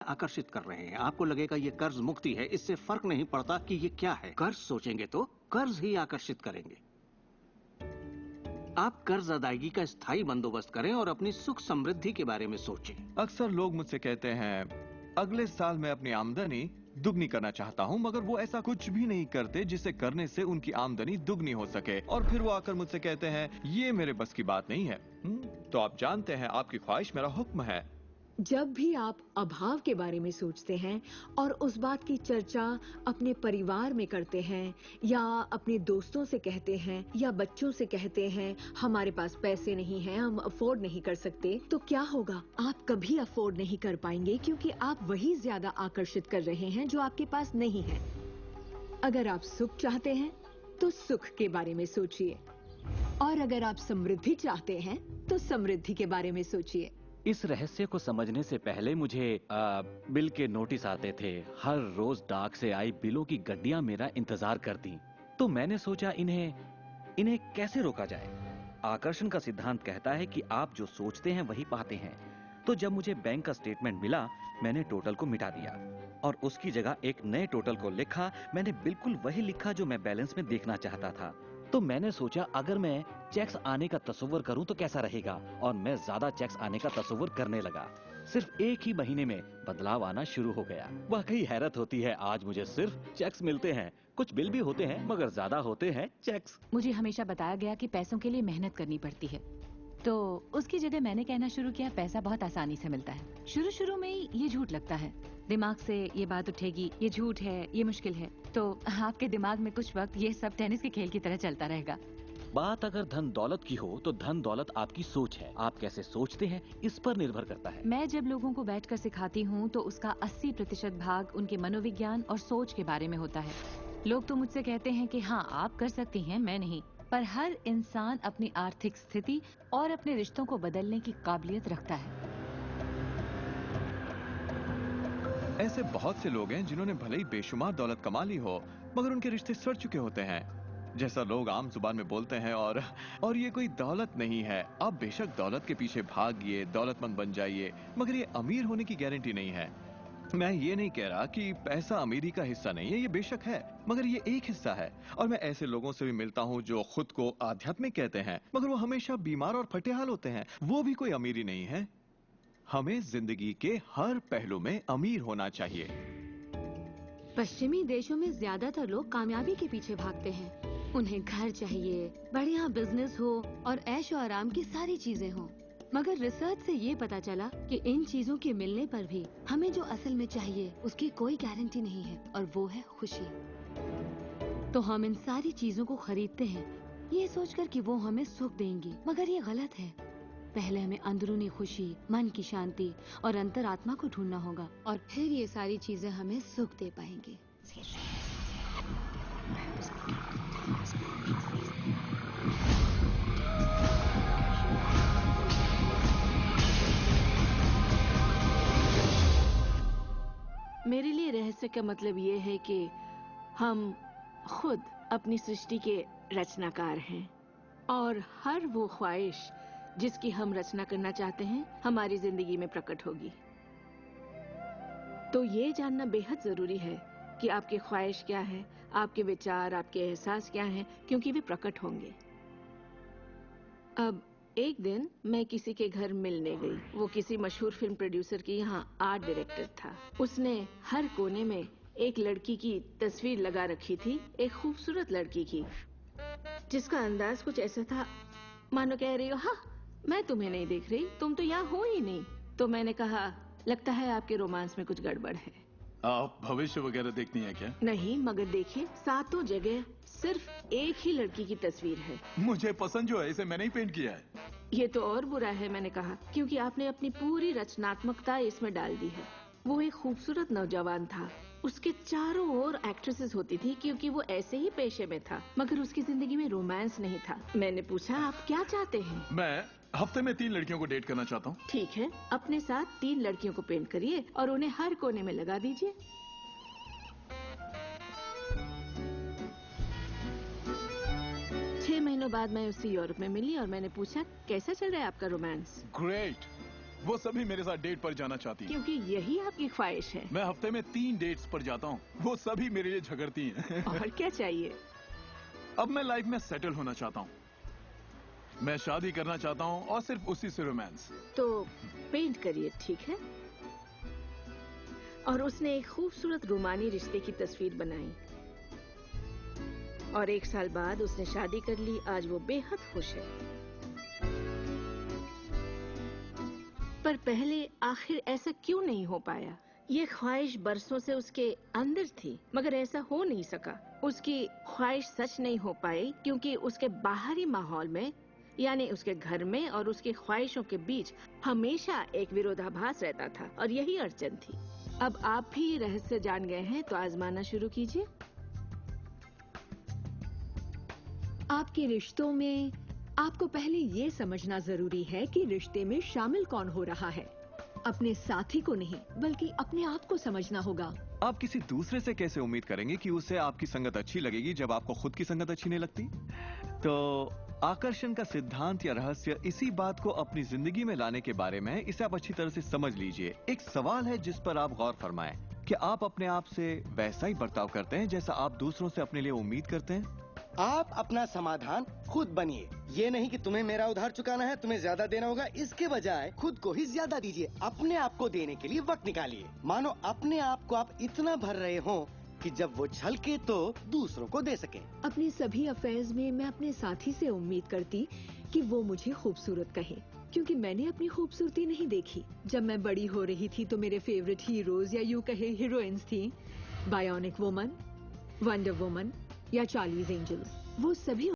आकर्षित कर रहे हैं। आपको लगेगा ये कर्ज मुक्ति है, इससे फर्क नहीं पड़ता कि ये क्या है। कर्ज सोचेंगे तो कर्ज ही आकर्षित करेंगे। आप कर्ज अदायगी का स्थायी बंदोबस्त करें और अपनी सुख समृद्धि के बारे में सोचें। अक्सर लोग मुझसे कहते हैं अगले साल मैं अपनी आमदनी दुगनी करना चाहता हूं, मगर वो ऐसा कुछ भी नहीं करते जिसे करने से उनकी आमदनी दुगनी हो सके। और फिर वो आकर मुझसे कहते हैं ये मेरे बस की बात नहीं है। तो आप जानते हैं आपकी ख्वाहिश मेरा हुक्म है। जब भी आप अभाव के बारे में सोचते हैं और उस बात की चर्चा अपने परिवार में करते हैं या अपने दोस्तों से कहते हैं या बच्चों से कहते हैं हमारे पास पैसे नहीं हैं, हम अफोर्ड नहीं कर सकते, तो क्या होगा? आप कभी अफोर्ड नहीं कर पाएंगे क्योंकि आप वही ज्यादा आकर्षित कर रहे हैं जो आपके पास नहीं है। अगर आप सुख चाहते हैं तो सुख के बारे में सोचिए, और अगर आप समृद्धि चाहते हैं तो समृद्धि के बारे में सोचिए। इस रहस्य को समझने से पहले मुझे बिल के नोटिस आते थे। हर रोज डाक से आई बिलों की गड्डियां मेरा इंतजार करती। तो मैंने सोचा इन्हें कैसे रोका जाए। आकर्षण का सिद्धांत कहता है कि आप जो सोचते हैं वही पाते हैं। तो जब मुझे बैंक का स्टेटमेंट मिला, मैंने टोटल को मिटा दिया और उसकी जगह एक नए टोटल को लिखा। मैंने बिल्कुल वही लिखा जो मैं बैलेंस में देखना चाहता था। तो मैंने सोचा अगर मैं चेक्स आने का तस्वीर करूं तो कैसा रहेगा, और मैं ज्यादा चेक्स आने का तस्वीर करने लगा। सिर्फ एक ही महीने में बदलाव आना शुरू हो गया। वाकई हैरत होती है, आज मुझे सिर्फ चेक्स मिलते हैं। कुछ बिल भी होते हैं मगर ज्यादा होते हैं चेक्स। मुझे हमेशा बताया गया कि पैसों के लिए मेहनत करनी पड़ती है, तो उसकी जगह मैंने कहना शुरू किया पैसा बहुत आसानी से मिलता है। शुरू शुरू में ही ये झूठ लगता है, दिमाग से ये बात उठेगी ये झूठ है, ये मुश्किल है, तो आपके दिमाग में कुछ वक्त ये सब टेनिस के खेल की तरह चलता रहेगा। बात अगर धन दौलत की हो तो धन दौलत आपकी सोच है। आप कैसे सोचते हैं इस पर निर्भर करता है। मैं जब लोगों को बैठकर सिखाती हूँ तो उसका 80% भाग उनके मनोविज्ञान और सोच के बारे में होता है। लोग तो मुझसे कहते हैं कि हाँ आप कर सकती हैं, मैं नहीं। पर हर इंसान अपनी आर्थिक स्थिति और अपने रिश्तों को बदलने की काबिलियत रखता है। ऐसे बहुत से लोग हैं जिन्होंने भले ही बेशुमार दौलत कमा ली हो, मगर उनके रिश्ते सड़ चुके होते हैं, जैसा लोग आम जुबान में बोलते हैं। और ये कोई दौलत नहीं है। आप बेशक दौलत के पीछे भागिए, दौलतमंद बन जाइए, मगर ये अमीर होने की गारंटी नहीं है। मैं ये नहीं कह रहा कि पैसा अमीरी का हिस्सा नहीं है, ये बेशक है, मगर ये एक हिस्सा है। और मैं ऐसे लोगों से भी मिलता हूँ जो खुद को आध्यात्मिक कहते हैं, मगर वो हमेशा बीमार और फटेहाल होते हैं। वो भी कोई अमीरी नहीं है। हमें जिंदगी के हर पहलू में अमीर होना चाहिए। पश्चिमी देशों में ज्यादातर लोग कामयाबी के पीछे भागते हैं। उन्हें घर चाहिए, बढ़िया बिजनेस हो और ऐशो आराम की सारी चीजें हो। मगर रिसर्च से ये पता चला कि इन चीजों के मिलने पर भी हमें जो असल में चाहिए उसकी कोई गारंटी नहीं है, और वो है खुशी। तो हम इन सारी चीजों को खरीदते हैं ये सोचकर कि वो हमें सुख देंगी, मगर ये गलत है। पहले हमें अंदरूनी खुशी, मन की शांति और अंतरात्मा को ढूंढना होगा, और फिर ये सारी चीजें हमें सुख दे पाएंगी। मेरे लिए रहस्य का मतलब ये है कि हम खुद अपनी सृष्टि के रचनाकार हैं, और हर वो ख्वाहिश जिसकी हम रचना करना चाहते हैं हमारी जिंदगी में प्रकट होगी। तो ये जानना बेहद जरूरी है कि आपकी ख्वाहिश क्या है, आपके विचार, आपके एहसास क्या हैं, क्योंकि वे प्रकट होंगे। अब एक दिन मैं किसी के घर मिलने गई। वो किसी मशहूर फिल्म प्रोड्यूसर की यहाँ आर्ट डायरेक्टर था। उसने हर कोने में एक लड़की की तस्वीर लगा रखी थी, एक खूबसूरत लड़की की, जिसका अंदाज कुछ ऐसा था मानो कह रही हो हाँ मैं तुम्हें नहीं देख रही, तुम तो यहाँ हो ही नहीं। तो मैंने कहा लगता है आपके रोमांस में कुछ गड़बड़ है। आप भविष्य वगैरह देखती हैं क्या? नहीं, मगर देखिए सातों जगह सिर्फ एक ही लड़की की तस्वीर है। मुझे पसंद जो है इसे मैंने ही पेंट किया है। ये तो और बुरा है, मैंने कहा, क्योंकि आपने अपनी पूरी रचनात्मकता इसमें डाल दी है। वो एक खूबसूरत नौजवान था, उसके चारों ओर एक्ट्रेसेस होती थी क्योंकि वो ऐसे ही पेशे में था, मगर उसकी जिंदगी में रोमांस नहीं था। मैंने पूछा आप क्या चाहते हैं? मैं हफ्ते में 3 लड़कियों को डेट करना चाहता हूँ। ठीक है, अपने साथ 3 लड़कियों को पेंट करिए और उन्हें हर कोने में लगा दीजिए। छह महीनों बाद मैं उससे यूरोप में मिली और मैंने पूछा कैसा चल रहा है आपका रोमांस? ग्रेट। वो सभी मेरे साथ डेट पर जाना चाहती हैं। क्योंकि यही आपकी ख्वाहिश है। मैं हफ्ते में 3 डेट्स पर जाता हूँ, वो सभी मेरे लिए झगड़ती हैं। और क्या चाहिए? अब मैं लाइफ में सेटल होना चाहता हूँ, मैं शादी करना चाहता हूँ और सिर्फ उसी से रोमांस। तो पेंट करिए, ठीक है? और उसने एक खूबसूरत रूमानी रिश्ते की तस्वीर बनाई और 1 साल बाद उसने शादी कर ली। आज वो बेहद खुश है। पर पहले आखिर ऐसा क्यों नहीं हो पाया? ये ख्वाहिश बरसों से उसके अंदर थी, मगर ऐसा हो नहीं सका। उसकी ख्वाहिश सच नहीं हो पाई क्योंकि उसके बाहरी माहौल में, यानी उसके घर में और उसकी ख्वाहिशों के बीच हमेशा एक विरोधाभास रहता था और यही अड़चन थी। अब आप भी रहस्य जान गए हैं तो आजमाना शुरू कीजिए। आपके रिश्तों में आपको पहले ये समझना जरूरी है कि रिश्ते में शामिल कौन हो रहा है। अपने साथी को नहीं, बल्कि अपने आप को समझना होगा। आप किसी दूसरे से कैसे उम्मीद करेंगे कि उसे आपकी संगत अच्छी लगेगी जब आपको खुद की संगत अच्छी नहीं लगती? तो आकर्षण का सिद्धांत या रहस्य इसी बात को अपनी जिंदगी में लाने के बारे में है। इसे आप अच्छी तरह से समझ लीजिए। एक सवाल है जिस पर आप गौर फरमाएं कि आप अपने आप से वैसा ही बर्ताव करते हैं जैसा आप दूसरों से अपने लिए उम्मीद करते हैं। आप अपना समाधान खुद बनिए। ये नहीं कि तुम्हें मेरा उधार चुकाना है, तुम्हें ज्यादा देना होगा। इसके बजाय खुद को ही ज्यादा दीजिए। अपने आप को देने के लिए वक्त निकालिए। मानो अपने आप को आप इतना भर रहे हो कि जब वो छलके तो दूसरों को दे सके। अपने सभी अफेयर्स में मैं अपने साथी से उम्मीद करती कि वो मुझे खूबसूरत कहे, क्योंकि मैंने अपनी खूबसूरती नहीं देखी। जब मैं बड़ी हो रही थी तो मेरे फेवरेट हीरोज या यूं कहे हीरोइंस थी, बायोनिक वुमन, वंडर वुमन या चार्लीज एंजल्स। वो सभी